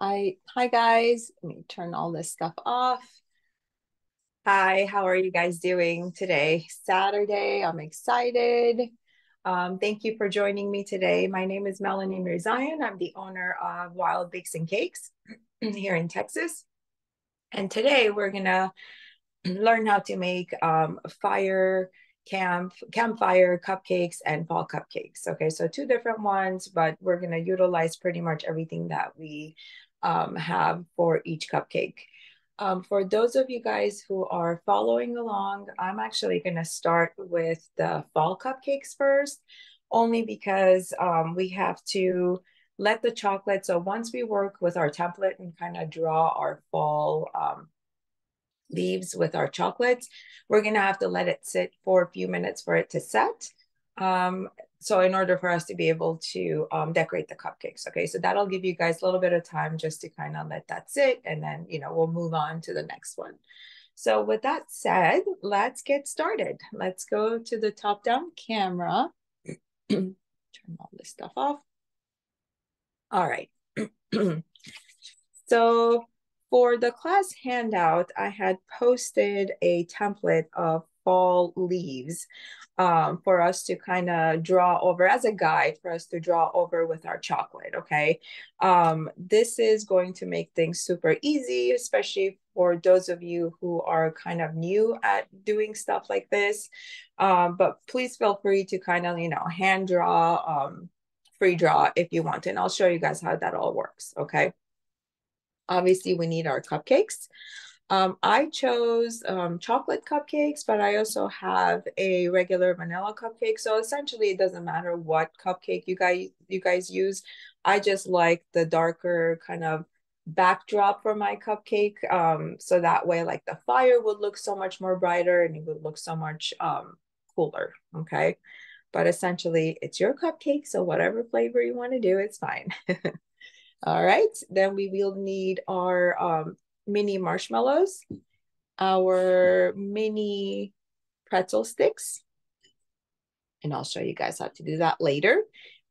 Hi guys. Let me turn all this stuff off. Hi, how are you guys doing today? Saturday. I'm excited. Thank you for joining me today. My name is Melanie Mirzayan. I'm the owner of Wild Bakes and Cakes here in Texas. And today we're gonna learn how to make campfire cupcakes and fall cupcakes. Okay, so two different ones, but we're gonna utilize pretty much everything that we have for each cupcake. For those of you guys who are following along, I'm actually gonna start with the fall cupcakes first, only because we have to let the chocolate. So once we work with our template and kind of draw our fall leaves with our chocolates, we're gonna have to let it sit for a few minutes for it to set. So in order for us to be able to decorate the cupcakes, okay, so that'll give you guys a little bit of time just to kind of let that sit, and then we'll move on to the next one. So with that said, let's get started. Let's go to the top-down camera. Turn all this stuff off. All right. So for the class handout, I had posted a template of fall leaves for us to kind of draw over as a guide for us to draw over with our chocolate, okay? This is going to make things super easy, especially for those of you who are kind of new at doing stuff like this. But please feel free to kind of, hand draw, free draw if you want, and I'll show you guys how that all works, okay? Obviously, we need our cupcakes. I chose chocolate cupcakes, but I also have a regular vanilla cupcake. So essentially, it doesn't matter what cupcake you guys use. I just like the darker kind of backdrop for my cupcake. So that way, like the fire would look so much more brighter and it would look so much cooler. Okay. But essentially, it's your cupcake. So whatever flavor you want to do, it's fine. All right, then we will need our mini marshmallows, our mini pretzel sticks, and I'll show you guys how to do that later.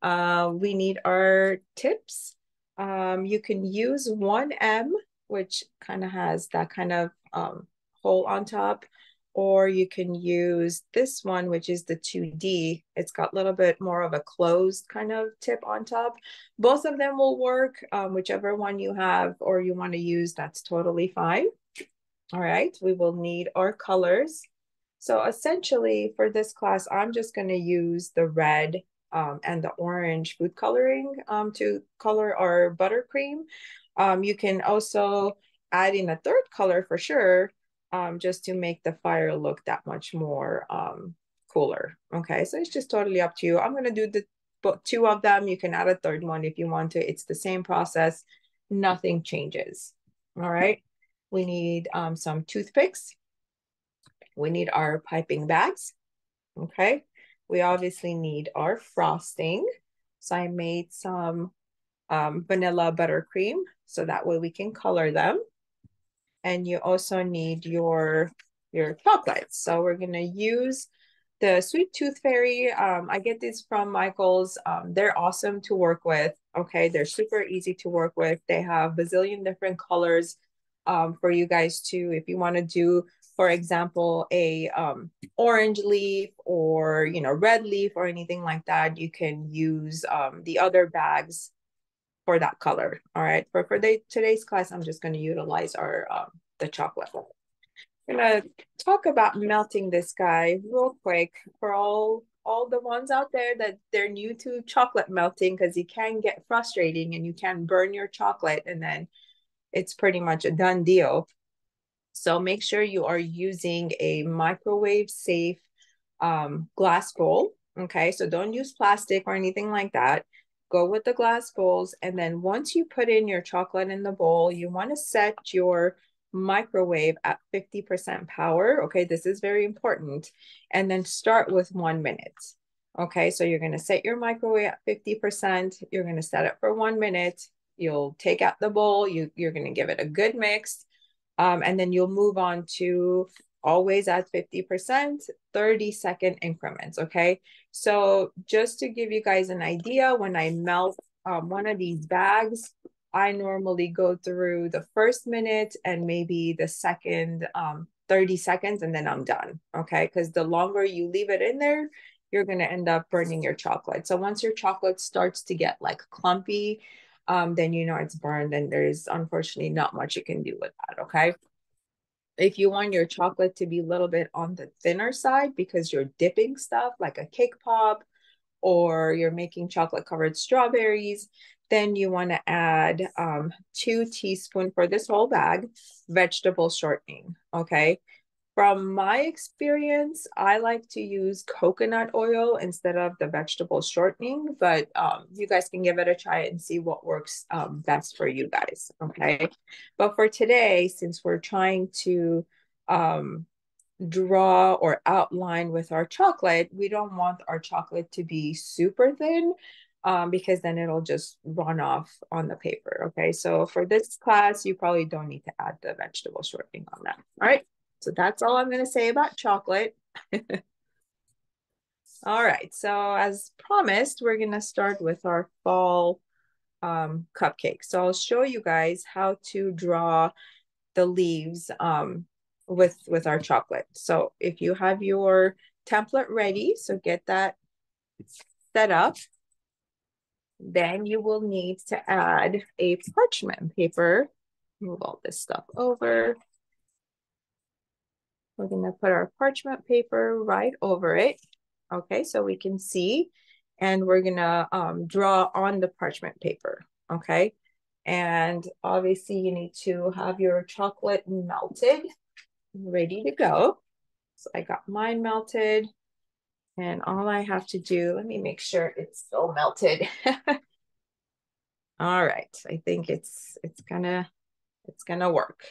We need our tips. You can use 1M, which kind of has that kind of hole on top, or you can use this one, which is the 2D. It's got a little bit more of a closed kind of tip on top. Both of them will work, whichever one you have or you want to use, that's totally fine. All right, we will need our colors. So essentially for this class, I'm just going to use the red and the orange food coloring to color our buttercream. You can also add in a third color for sure, just to make the fire look that much more cooler. Okay, so it's just totally up to you. I'm going to do two of them. You can add a third one if you want to. It's the same process. Nothing changes. All right. We need some toothpicks. We need our piping bags. Okay. We obviously need our frosting. So I made some vanilla buttercream so that way we can color them. And you also need your chocolates. So we're going to use the Sweet Tooth Fairy. I get these from Michael's. They're awesome to work with. Okay, they're super easy to work with. They have a bazillion different colors for you guys to, if you want to do, for example, a orange leaf or red leaf or anything like that. You can use the other bags for that color. All right. For today's class, I'm just going to utilize our the chocolate. I'm gonna talk about melting this guy real quick for all the ones out there that they're new to chocolate melting, because you can get frustrating and you can burn your chocolate and then it's pretty much a done deal. So make sure you are using a microwave safe glass bowl. Okay, so don't use plastic or anything like that. Go with the glass bowls. And then once you put in your chocolate in the bowl, you want to set your microwave at 50% power. Okay, this is very important. And then start with 1 minute. Okay, so you're going to set your microwave at 50%. You're going to set it for 1 minute. You'll take out the bowl. You're going to give it a good mix. And then you'll move on to always at 50%, 30-second increments, okay? So just to give you guys an idea, when I melt one of these bags, I normally go through the first minute and maybe the second 30 seconds, and then I'm done. Okay. Because the longer you leave it in there, you're going to end up burning your chocolate. So once your chocolate starts to get like clumpy, then you know it's burned, and there's unfortunately not much you can do with that. Okay. If you want your chocolate to be a little bit on the thinner side because you're dipping stuff like a cake pop or you're making chocolate covered strawberries, then you want to add 2 teaspoons for this whole bag vegetable shortening. Okay. From my experience, I like to use coconut oil instead of the vegetable shortening, but you guys can give it a try and see what works best for you guys. Okay. But for today, since we're trying to um, draw or outline with our chocolate, we don't want our chocolate to be super thin because then it'll just run off on the paper. Okay. So for this class, you probably don't need to add the vegetable shortening on that. All right. So that's all I'm going to say about chocolate. All right. So as promised, we're going to start with our fall cupcake. So I'll show you guys how to draw the leaves with our chocolate. So if you have your template ready, so get that set up, then you will need to add a parchment paper. Move all this stuff over. We're going to put our parchment paper right over it. Okay, so we can see, and we're going to draw on the parchment paper. Okay, and obviously you need to have your chocolate melted, ready to go. So I got mine melted, and all I have to do, let me make sure it's still melted. All right, I think it's gonna work.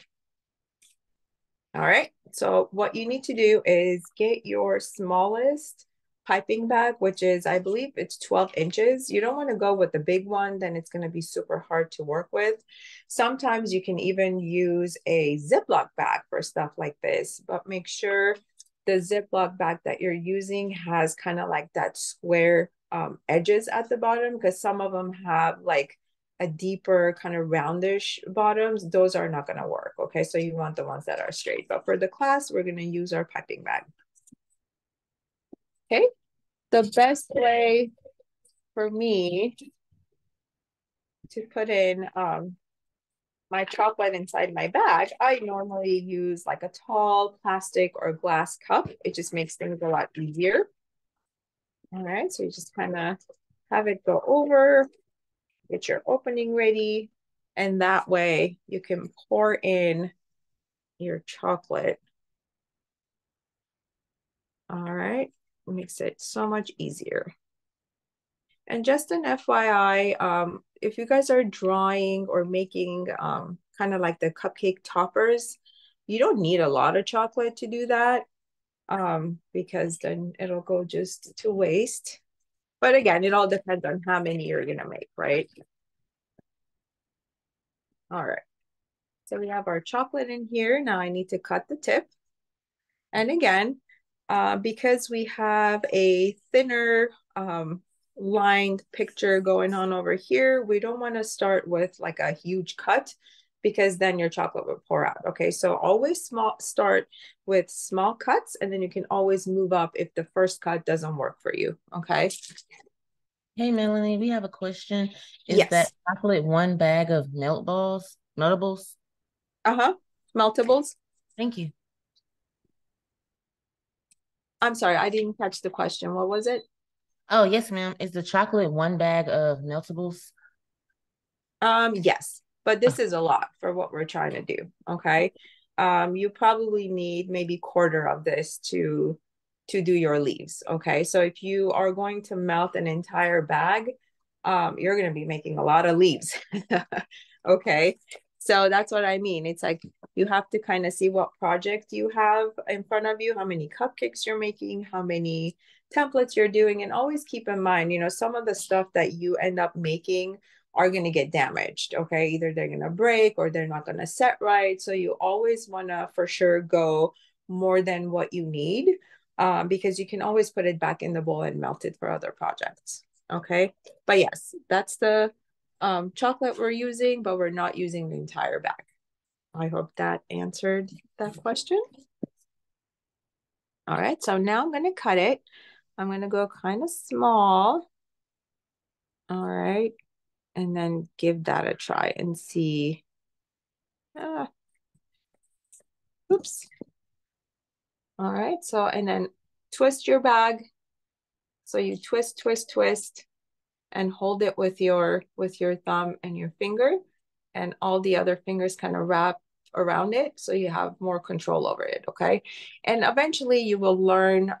All right, so what you need to do is get your smallest piping bag, which is, I believe it's 12 inches. You don't want to go with the big one, then it's going to be super hard to work with. Sometimes you can even use a Ziploc bag for stuff like this, but make sure the Ziploc bag that you're using has kind of like that square edges at the bottom, because some of them have like a deeper kind of roundish bottoms. Those are not going to work. Okay, so you want the ones that are straight. But for the class, we're going to use our piping bag. Okay, the best way for me to put in my chocolate inside my bag, I normally use like a tall plastic or glass cup. It just makes things a lot easier. All right, so you just kind of have it go over, get your opening ready, and that way you can pour in your chocolate. All right, makes it so much easier. And just an FYI, if you guys are drawing or making kind of like the cupcake toppers, you don't need a lot of chocolate to do that because then it'll go just to waste. But again, it all depends on how many you're gonna make, right? All right. So we have our chocolate in here. Now I need to cut the tip. And again, because we have a thinner lined picture going on over here, we don't want to start with like a huge cut because then your chocolate will pour out. Okay, so always start with small cuts, and then you can always move up if the first cut doesn't work for you. Okay. Hey Melanie, we have a question. Is that Yes. chocolate one bag of meltables? Uh-huh. Meltables. Thank you. I'm sorry, I didn't catch the question. What was it? Oh, yes, ma'am. Is the chocolate one bag of meltables? Yes, but Oh, this is a lot for what we're trying to do. Okay. You probably need maybe quarter of this to do your leaves. Okay. So if you are going to melt an entire bag, you're going to be making a lot of leaves. Okay. So that's what I mean. It's like you have to kind of see what project you have in front of you, how many cupcakes you're making, how many templates you're doing, and always keep in mind, some of the stuff that you end up making are going to get damaged. Okay. Either they're going to break or they're not going to set right. So you always want to for sure go more than what you need because you can always put it back in the bowl and melt it for other projects. Okay. But yes, that's the chocolate we're using, but we're not using the entire bag. I hope that answered that question. All right, so now I'm going to cut it. I'm going to go kind of small. All right, and then give that a try and see. Oops. All right, so, and then twist your bag. So you twist, twist, twist, and hold it with your thumb and your finger, and all the other fingers kind of wrap around it so you have more control over it. Okay, and eventually you will learn,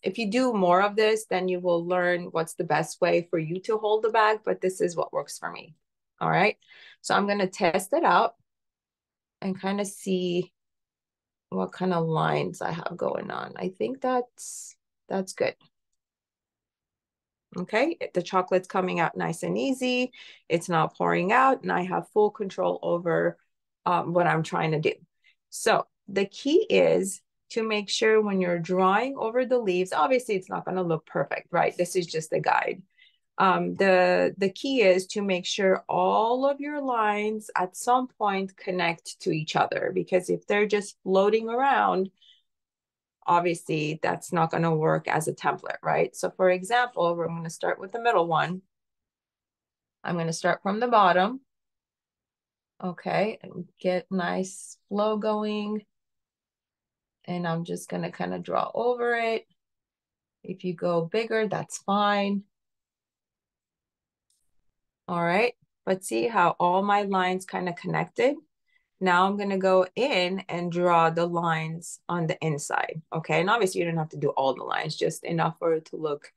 if you do more of this, then you will learn what's the best way for you to hold the bag, but this is what works for me. All right, so I'm going to test it out and kind of see what kind of lines I have going on. I think that's good. Okay, the chocolate's coming out nice and easy. It's not pouring out, and I have full control over what I'm trying to do. So the key is to make sure when you're drawing over the leaves, obviously it's not going to look perfect, right? This is just a guide. The key is to make sure all of your lines at some point connect to each other, because if they're just floating around, obviously that's not going to work as a template, right? So for example, we're going to start with the middle one. I'm going to start from the bottom. Okay, and get nice flow going. And I'm just going to kind of draw over it. If you go bigger, that's fine. All right, but see how all my lines kind of connected? Now I'm going to go in and draw the lines on the inside. Okay, and obviously you don't have to do all the lines, just enough for it to look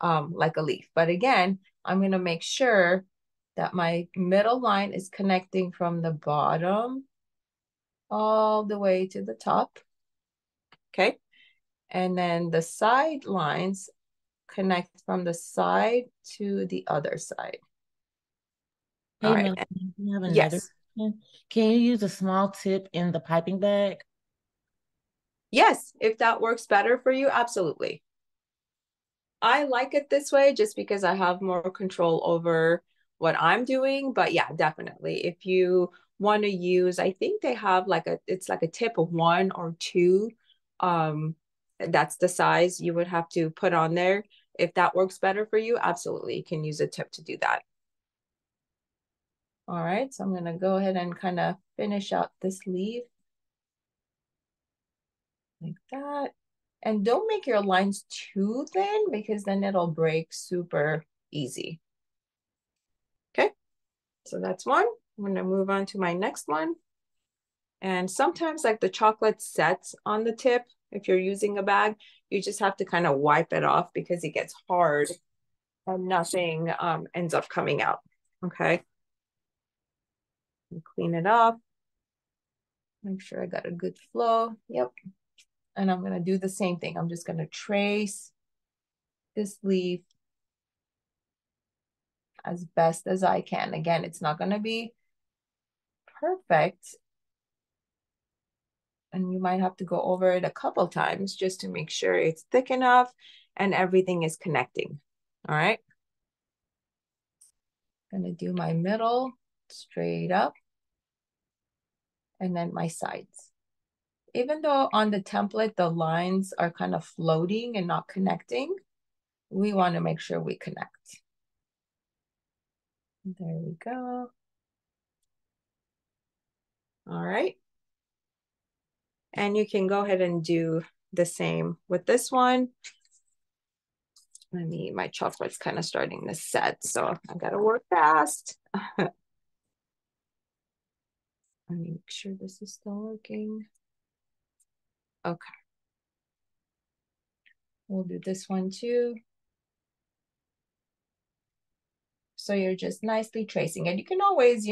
like a leaf. But again, I'm going to make sure that my middle line is connecting from the bottom all the way to the top. Okay, and then the side lines connect from the side to the other side. All Hey, right. Mel, you have another Yes. question? Can you use a small tip in the piping bag? Yes, if that works better for you, absolutely. I like it this way just because I have more control over what I'm doing. But yeah, definitely. If you want to use, I think they have like it's like a tip of 1 or 2. That's the size you would have to put on there. If that works better for you, absolutely. You can use a tip to do that. All right, so I'm going to go ahead and kind of finish out this leaf like that. And don't make your lines too thin because then it'll break super easy. Okay, so that's one. I'm going to move on to my next one. And sometimes like the chocolate sets on the tip, if you're using a bag, you just have to kind of wipe it off because it gets hard and nothing ends up coming out. Okay. And clean it up. Make sure I got a good flow. Yep. And I'm going to do the same thing. I'm just going to trace this leaf as best as I can. Again, it's not going to be perfect. And you might have to go over it a couple times just to make sure it's thick enough and everything is connecting. All right. I'm going to do my middle straight up and then my sides. Even though on the template, the lines are kind of floating and not connecting, we want to make sure we connect. There we go. All right. And you can go ahead and do the same with this one. My chocolate's kind of starting to set, so I gotta work fast. Let me make sure this is still working. Okay. We'll do this one too. So you're just nicely tracing it. You can always,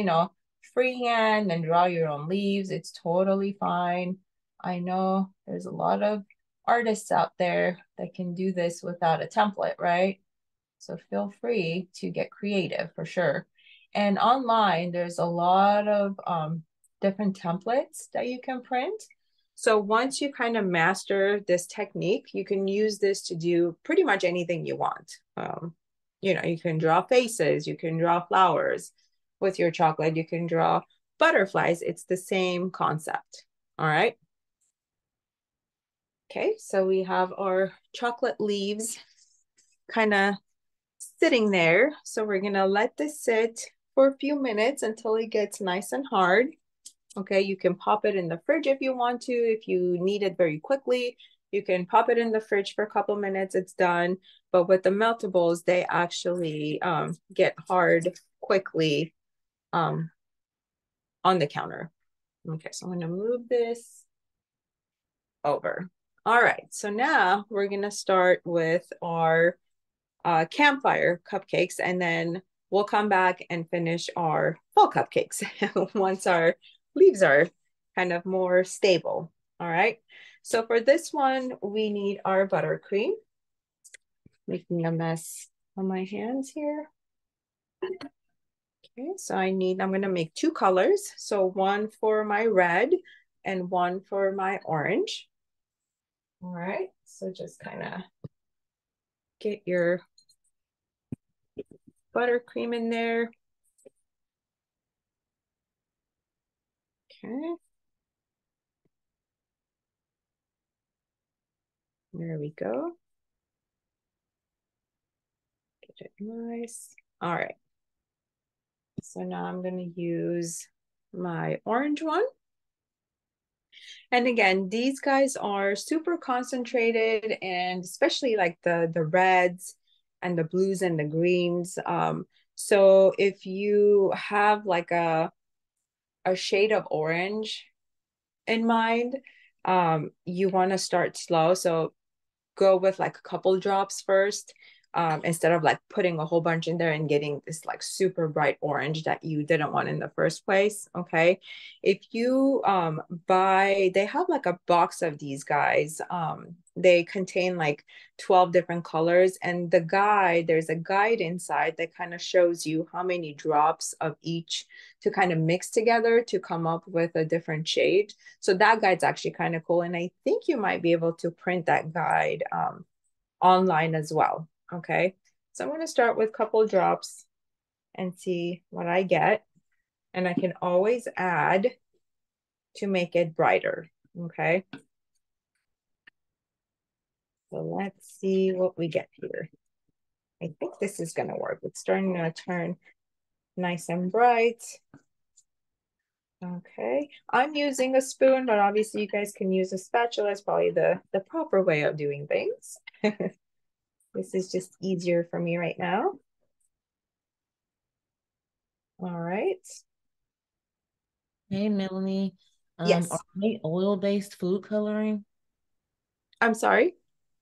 freehand and draw your own leaves. It's totally fine. I know there's a lot of artists out there that can do this without a template, right? So feel free to get creative for sure. And online, there's a lot of different templates that you can print. So once you kind of master this technique, you can use this to do pretty much anything you want. you know, you can draw faces, you can draw flowers with your chocolate, you can draw butterflies. It's the same concept. All right. Okay, so we have our chocolate leaves kind of sitting there. So we're gonna let this sit for a few minutes until it gets nice and hard. Okay, you can pop it in the fridge if you want to. If you need it very quickly, you can pop it in the fridge for a couple minutes, it's done. But with the meltables, they actually get hard quickly on the counter. Okay, so I'm gonna move this over. All right, so now we're gonna start with our campfire cupcakes, and then we'll come back and finish our fall cupcakes once our leaves are kind of more stable. All right. So for this one, we need our buttercream. Making a mess on my hands here. Okay, so I'm gonna make two colors. So one for my red and one for my orange. All right, so just kind of get your buttercream in there. Okay. There we go. Get it nice. All right. So now I'm going to use my orange one. And again, these guys are super concentrated, and especially like the reds and the blues and the greens. So if you have like a shade of orange in mind, you want to start slow. So go with like a couple drops first, instead of like putting a whole bunch in there and getting this like super bright orange that you didn't want in the first place. Okay. If you they have like a box of these guys. They contain like 12 different colors, and there's a guide inside that kind of shows you how many drops of each to kind of mix together to come up with a different shade. So that guide's actually kind of cool. And I think you might be able to print that guide online as well. Okay. So I'm going to start with a couple drops and see what I get. And I can always add to make it brighter. Okay. So let's see what we get here. I think this is going to work. It's starting to turn nice and bright. Okay, I'm using a spoon, but obviously you guys can use a spatula. It's probably the proper way of doing things. This is just easier for me right now. All right. Hey, Melanie. Are Yes. they oil-based food coloring? I'm sorry.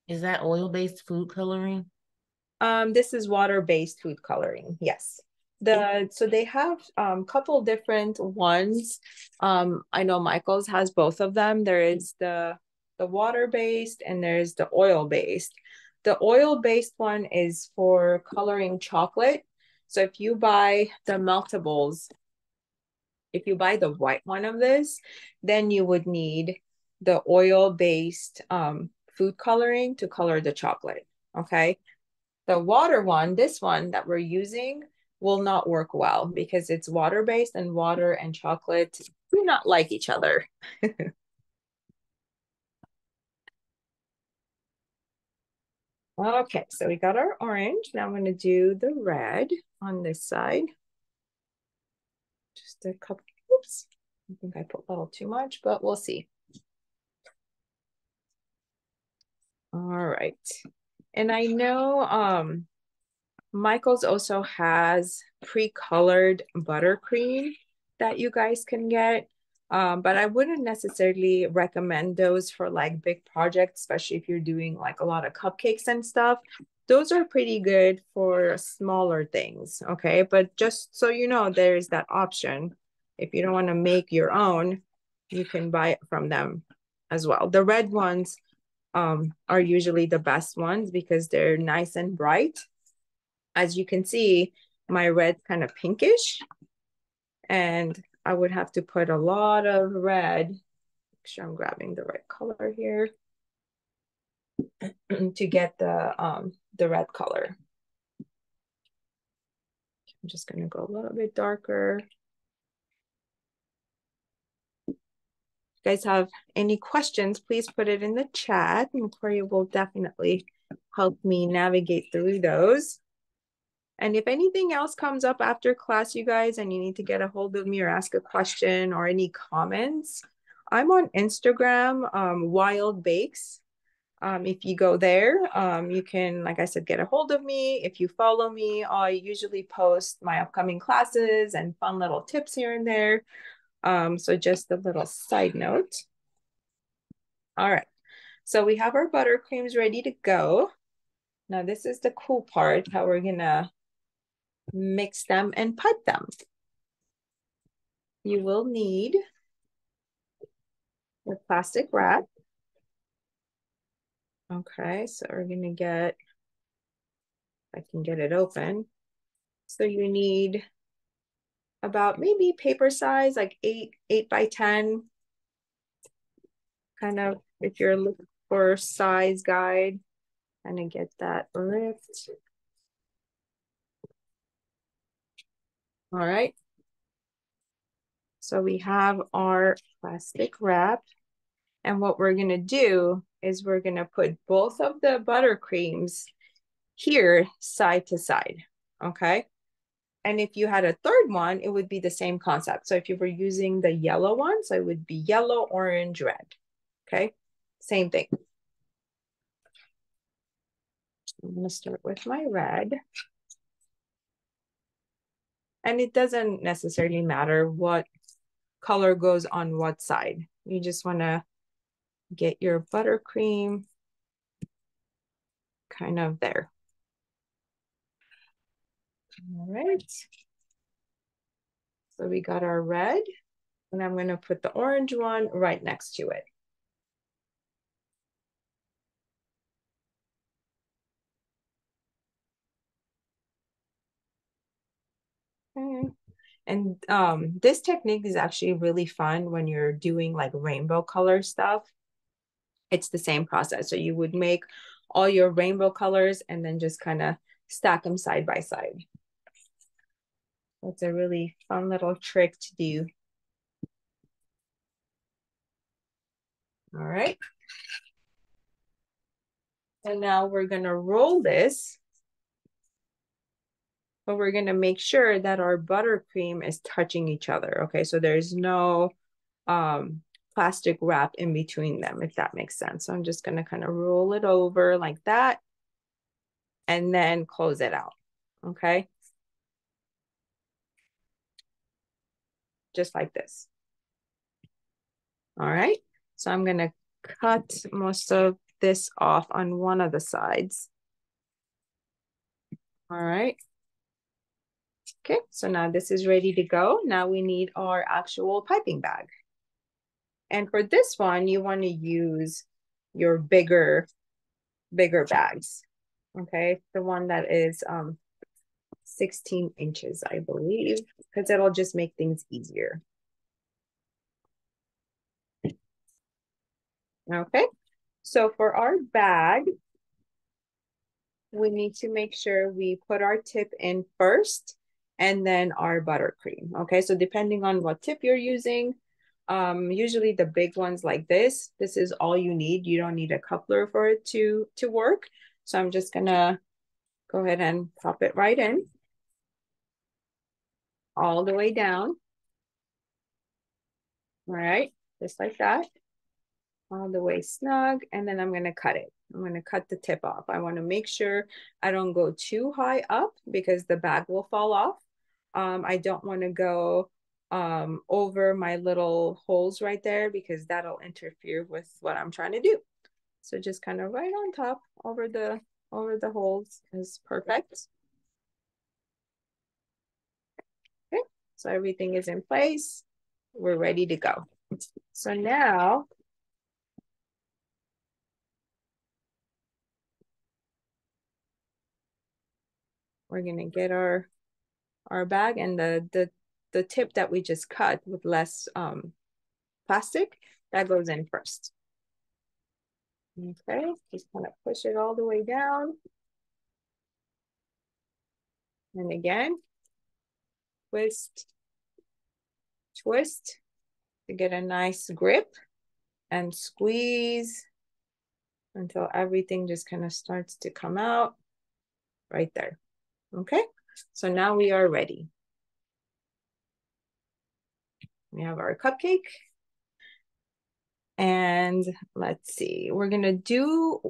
Is that oil-based food coloring? This is water-based food coloring. Yes. So they have couple different ones. I know Michael's has both of them. There is the water-based and there's the oil-based. The oil-based one is for coloring chocolate. So if you buy the meltables, if you buy the white one of this, then you would need the oil-based food coloring to color the chocolate. Okay. The water one, this one that we're using, will not work well because it's water-based, and water and chocolate do not like each other. Okay, so we got our orange. Now I'm going to do the red on this side. Just a couple, oops. I think I put a little too much, but we'll see. All right. And I know Michael's also has pre-colored buttercream that you guys can get. But I wouldn't necessarily recommend those for like big projects, especially if you're doing like a lot of cupcakes and stuff. Those are pretty good for smaller things, okay? But just so you know, there's that option. If you don't want to make your own, you can buy it from them as well. The red ones are usually the best ones because they're nice and bright. As you can see, my red's kind of pinkish, and I would have to put a lot of red. Make sure I'm grabbing the right color here to get the red color. I'm just gonna go a little bit darker. If you guys have any questions, please put it in the chat, and Corey will definitely help me navigate through those. And if anything else comes up after class, you guys, and you need to get a hold of me or ask a question or any comments, I'm on Instagram, Wild Bakes. If you go there, you can, like I said, get a hold of me. If you follow me, I usually post my upcoming classes and fun little tips here and there. So just a little side note. All right, so we have our buttercreams ready to go. Now this is the cool part, how we're gonna mix them and pipe them. You will need the plastic wrap. Okay, so we're gonna get, if I can get it open. So you need about maybe paper size, like 8 by 10. Kind of, if you're looking for size guide, kind of get that ripped. All right. So we have our plastic wrap. And what we're gonna do is we're gonna put both of the buttercreams here side to side, okay? And if you had a third one, it would be the same concept. So if you were using the yellow one, so it would be yellow, orange, red, okay? Same thing. I'm gonna start with my red. And it doesn't necessarily matter what color goes on what side. You just wanna get your buttercream kind of there. All right. So we got our red, and I'm gonna put the orange one right next to it. Okay. And this technique is actually really fun when you're doing like rainbow color stuff. It's the same process. So you would make all your rainbow colors and then just kind of stack them side by side. It's a really fun little trick to do. All right. And now we're gonna roll this, but we're gonna make sure that our buttercream is touching each other. Okay, so there's no plastic wrap in between them, if that makes sense. So I'm just gonna kind of roll it over like that and then close it out, okay? Just like this. All right, so I'm gonna cut most of this off on one of the sides. All right. Okay, so now this is ready to go. Now we need our actual piping bag. And for this one, you want to use your bigger bags. Okay, the one that is 16 inches, I believe, because it'll just make things easier. Okay, so for our bag, we need to make sure we put our tip in first and then our buttercream. Okay, so depending on what tip you're using, usually the big ones like this is all you need. You don't need a coupler for it to work. So I'm just gonna go ahead and pop it right in all the way down. All right, just like that, all the way snug. And then I'm gonna cut it. I'm gonna cut the tip off. I wanna make sure I don't go too high up because the bag will fall off. I don't wanna go over my little holes right there because that'll interfere with what I'm trying to do. So just kind of right on top over the holes is perfect. Okay, so everything is in place. We're ready to go. So now we're gonna get our bag and the tip that we just cut with less plastic, that goes in first. Okay, just kind of push it all the way down. And again, twist, twist to get a nice grip, and squeeze until everything just kind of starts to come out right there. Okay, so now we are ready. We have our cupcake. And let's see, we're gonna do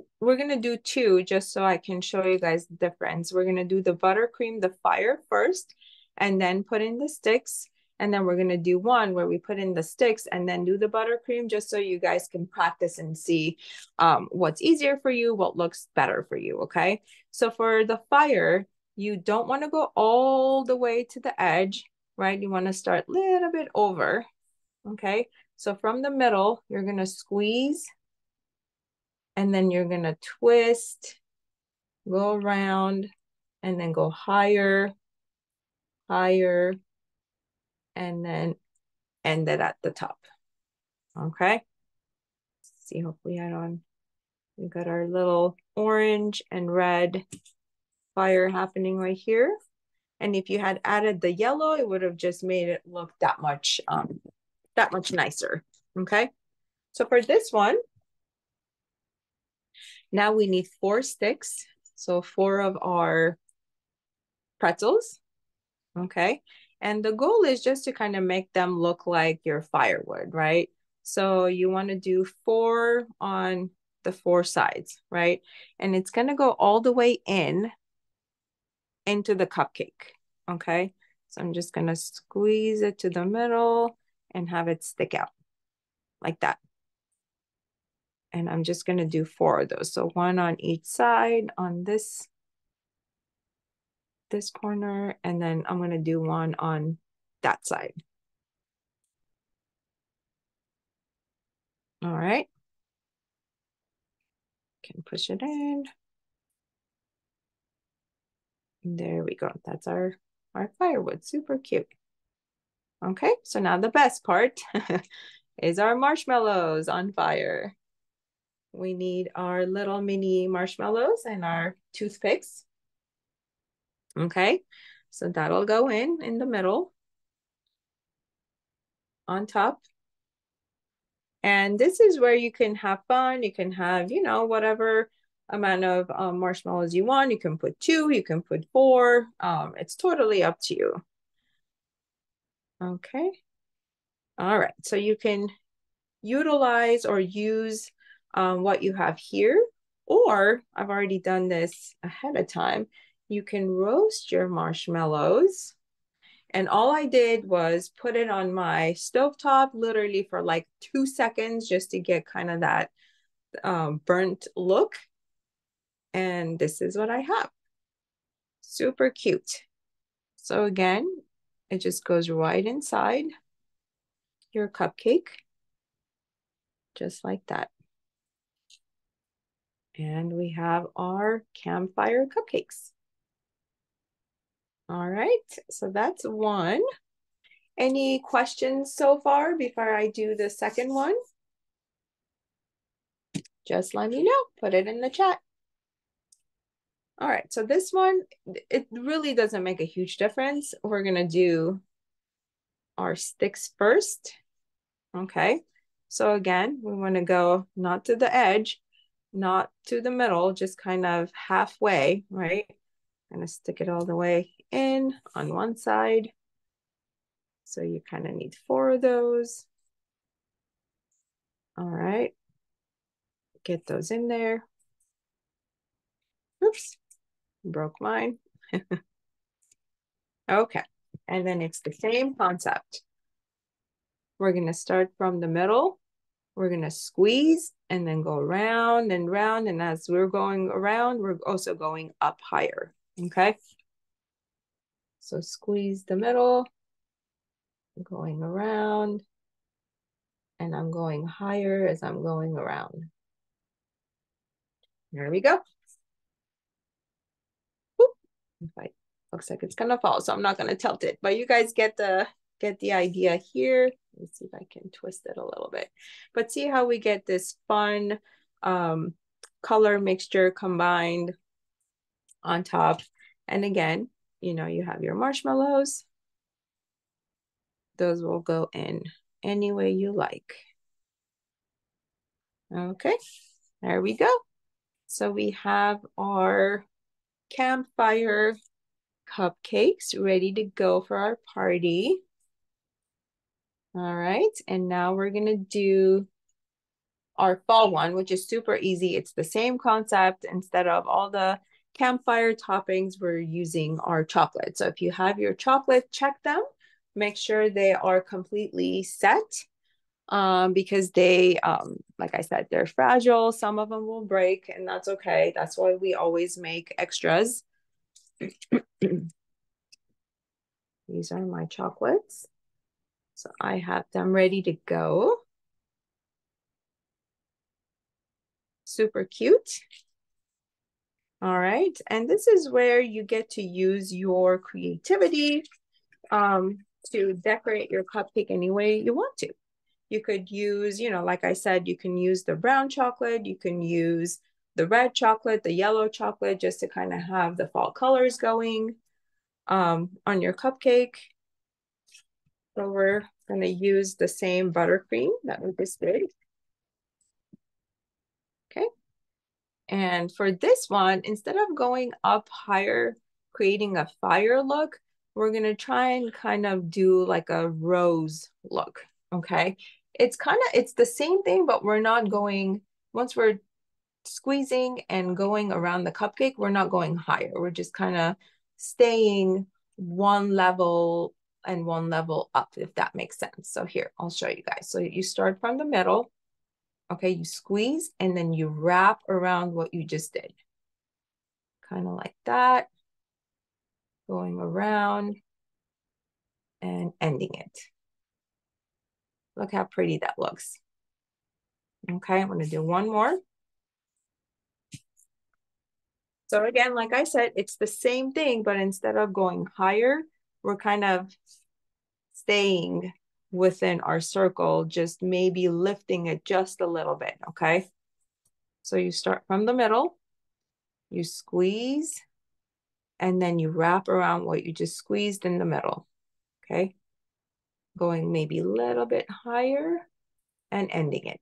two just so I can show you guys the difference. We're gonna do the buttercream, the fire first, and then put in the sticks. And then we're gonna do one where we put in the sticks and then do the buttercream just so you guys can practice and see what's easier for you, what looks better for you, okay? So for the fire, you don't wanna go all the way to the edge, right? You wanna start a little bit over, okay? So from the middle, you're gonna squeeze and then you're gonna twist, go around, and then go higher, higher, and then end it at the top. Okay. See, hopefully we got our little orange and red fire happening right here. And if you had added the yellow, it would have just made it look that much nicer. Okay. So for this one, now we need 4 sticks. So 4 of our pretzels. Okay. And the goal is just to kind of make them look like your firewood, right? So you want to do 4 on the 4 sides, right? And it's going to go all the way into the cupcake. Okay. So I'm just going to squeeze it to the middle and have it stick out like that. And I'm just going to do 4 of those. So 1 on each side on this corner, and then I'm going to do 1 on that side. All right. Can push it in. There we go. That's our firewood. Super cute. Okay, so now the best part is our marshmallows on fire. We need our little mini marshmallows and our toothpicks. Okay, so that'll go in the middle on top. And this is where you can have fun. You can have, you know, whatever amount of marshmallows you want. You can put 2, you can put 4. It's totally up to you. Okay. All right. So you can utilize or use what you have here, or I've already done this ahead of time. You can roast your marshmallows. And all I did was put it on my stovetop literally for like 2 seconds just to get kind of that burnt look. And this is what I have. Super cute. So again, it just goes right inside your cupcake, just like that. And we have our campfire cupcakes. All right, so that's one. Any questions so far before I do the second one? Just let me know, put it in the chat. All right, so this one, it really doesn't make a huge difference. We're gonna do our sticks first, okay? So again, we wanna go not to the edge, not to the middle, just kind of halfway, right? Gonna stick it all the way in on one side. So you kind of need 4 of those. All right. Get those in there. Oops, broke mine. Okay, and then it's the same concept. We're gonna start from the middle. We're gonna squeeze and then go round and round. And as we're going around, we're also going up higher, okay? So squeeze the middle, going around, and I'm going higher as I'm going around. There we go. Right. Looks like it's gonna fall, so I'm not gonna tilt it, but you guys get the idea here. Let me see if I can twist it a little bit. But see how we get this fun color mixture combined on top. And again, you know, you have your marshmallows Those will go in any way you like. Okay, there we go. So we have our campfire cupcakes ready to go for our party. All right, and now we're gonna do our fall one, which is super easy. It's the same concept. Instead of all the campfire toppings, we're using our chocolate. So if you have your chocolate, check them. Make sure they are completely set because they, like I said, they're fragile. Some of them will break, and that's okay. That's why we always make extras. These are my chocolates. So I have them ready to go. Super cute. All right, and this is where you get to use your creativity to decorate your cupcake any way you want to. You could use, you know, like I said, you can use the brown chocolate, you can use the red chocolate, the yellow chocolate, just to kind of have the fall colors going on your cupcake. So we're gonna use the same buttercream that we just did. Okay. And for this one, instead of going up higher, creating a fire look, we're gonna try and kind of do like a rose look, okay? It's the same thing, but we're not going, once we're squeezing and going around the cupcake, we're not going higher. We're just kind of staying one level and one level up, if that makes sense. So here, I'll show you guys. So you start from the middle. Okay, you squeeze and then you wrap around what you just did. Kind of like that. Going around and ending it. Look how pretty that looks. Okay, I'm going to do one more. So again, like I said, it's the same thing, but instead of going higher, we're kind of staying within our circle, just maybe lifting it just a little bit, okay? So you start from the middle, you squeeze, and then you wrap around what you just squeezed in the middle, okay? Going maybe a little bit higher and ending it.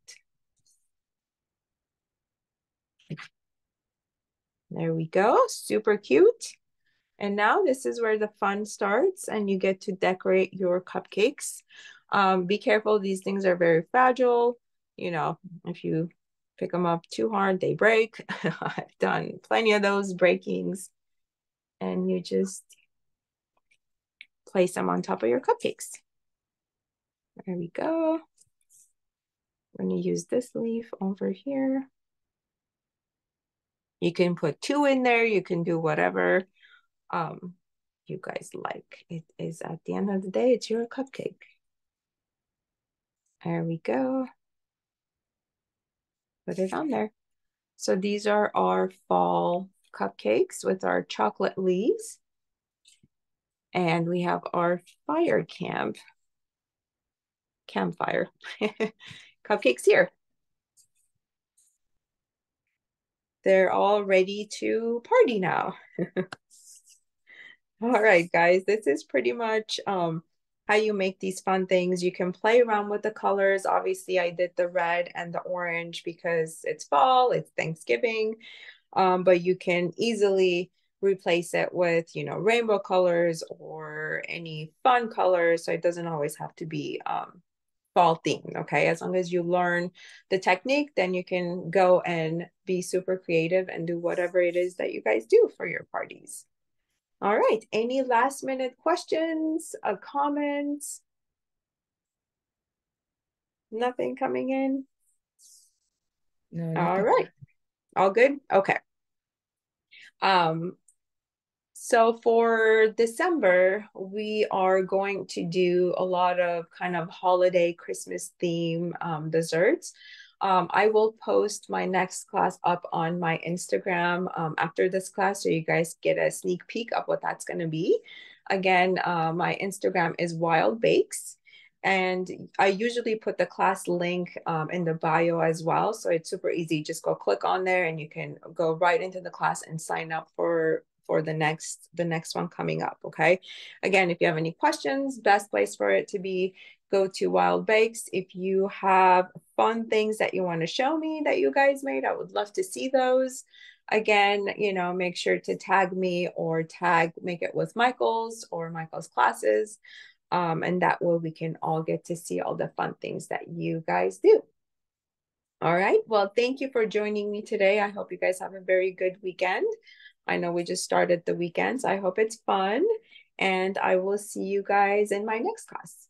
There we go, super cute. And now this is where the fun starts and you get to decorate your cupcakes. Be careful, these things are very fragile. You know, if you pick them up too hard, they break. I've done plenty of those breakings. And you just place them on top of your cupcakes. There we go. I'm going to use this leaf over here. You can put two in there. You can do whatever you guys like. It is, at the end of the day, it's your cupcake. There we go. Put it on there. So these are our fall cupcakes with our chocolate leaves. And we have our campfire cupcakes here. They're all ready to party now. All right, guys, this is pretty much how you make these fun things. You can play around with the colors. Obviously, I did the red and the orange because it's fall, it's Thanksgiving, but you can easily replace it with, you know, rainbow colors or any fun colors. So it doesn't always have to be fall themed, okay? As long as you learn the technique, then you can go and be super creative and do whatever it is that you guys do for your parties. All right, any last minute questions, comments? Nothing coming in? No, All nothing. right, all good? Okay. So for December, we are going to do a lot of kind of holiday Christmas theme desserts. I will post my next class up on my Instagram after this class, so you guys get a sneak peek of what that's going to be. Again, my Instagram is Wild Bakes. And I usually put the class link in the bio as well. So it's super easy. Just go click on there and you can go right into the class and sign up for for the next one coming up. Okay. Again, if you have any questions, best place for it to be, go to Wild Bakes. If you have fun things that you want to show me that you guys made, I would love to see those. Again, you know, make sure to tag me or make it with Michael's or Michael's classes. And that way we can all get to see all the fun things that you guys do. All right. Well, thank you for joining me today. I hope you guys have a very good weekend. I know we just started the weekend, so I hope it's fun. And I will see you guys in my next class.